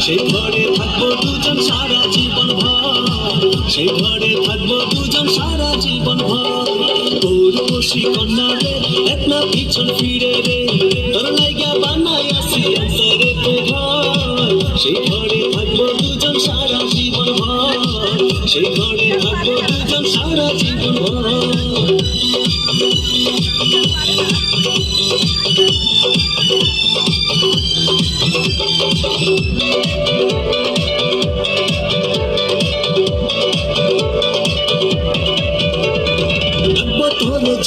সেই ঘরে থাকবো দুজন সারা জীবন ভর, সেই ঘরে থাকবো দুজন সারা জীবন ভর। পৌরবশী কন্যা রে এক না পিছন ফিরে রে, তোর লাইগা বানাই আসি অন্তরে তো ঘর। সেই ঘরে থাকবো দুজন সারা জীবন ভর, সেই ঘরে থাকবো দুজন সারা জীবন ভর।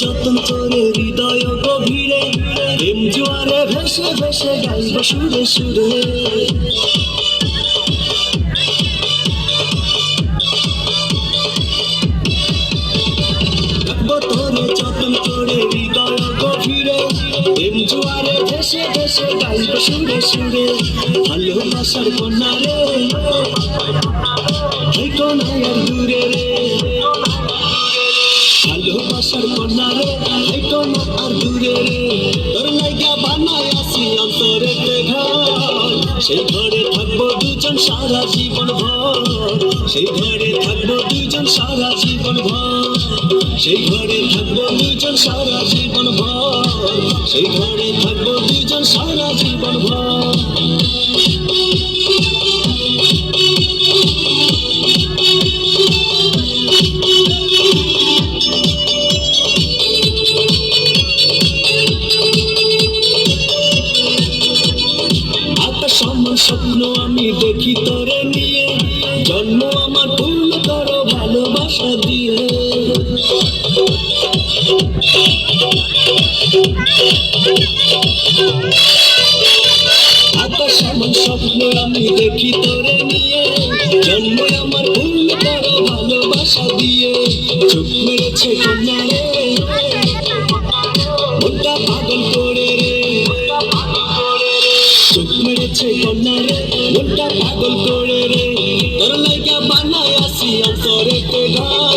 যতন করে হৃদয় গভীরে, প্রেম জোয়ারে ভেসে ভেসে গাইব সুরে সুরে। রাখবো তোরে যতন করে হৃদয় গভীরে, প্রেম জোয়ারে ভেসে ভেসে গাইব সুরে সুরে। ভালোবাসার কন্যা রে হইতো না আর দূরে রে, ভালোবাসার কন্যা রে হইতো না আর দূরে রে। তোর লাইগা বানাই আসি অন্তরে ঘর, সেই ঘরে থাকবো দুজন সারা জীবন ভর, সেই ঘরে থাকবো দুজন সারা জীবন ভর, সেই ঘরে থাকবো দুজন সারা জীবন ভর, সেই ঘরে থাকবো দুজন সারা জীবন ভর। স্বপ্ন আমি দেখি তোরে নিয়ে, জন্ম আমার পূর্ণ করো ভালোবাসা দিয়ে। আকাশ আমার স্বপ্ন আমি দেখি তোরে নিয়ে, জন্ম আমার পূর্ণ করো ভালোবাসা দিয়ে। চোখ মেরেছে কন্যা রে মনটা পাগল করে রে, চোখ মেরেছে কন্যা রে মনটা পাগল করে রে। তোর লাইগা বানাই আসি অন্তরে ঘর,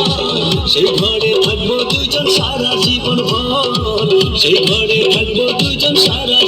সেই ঘরে থাকবো দুজন সারা জীবন ভর, সেই ঘরে থাকবো দুজন সারা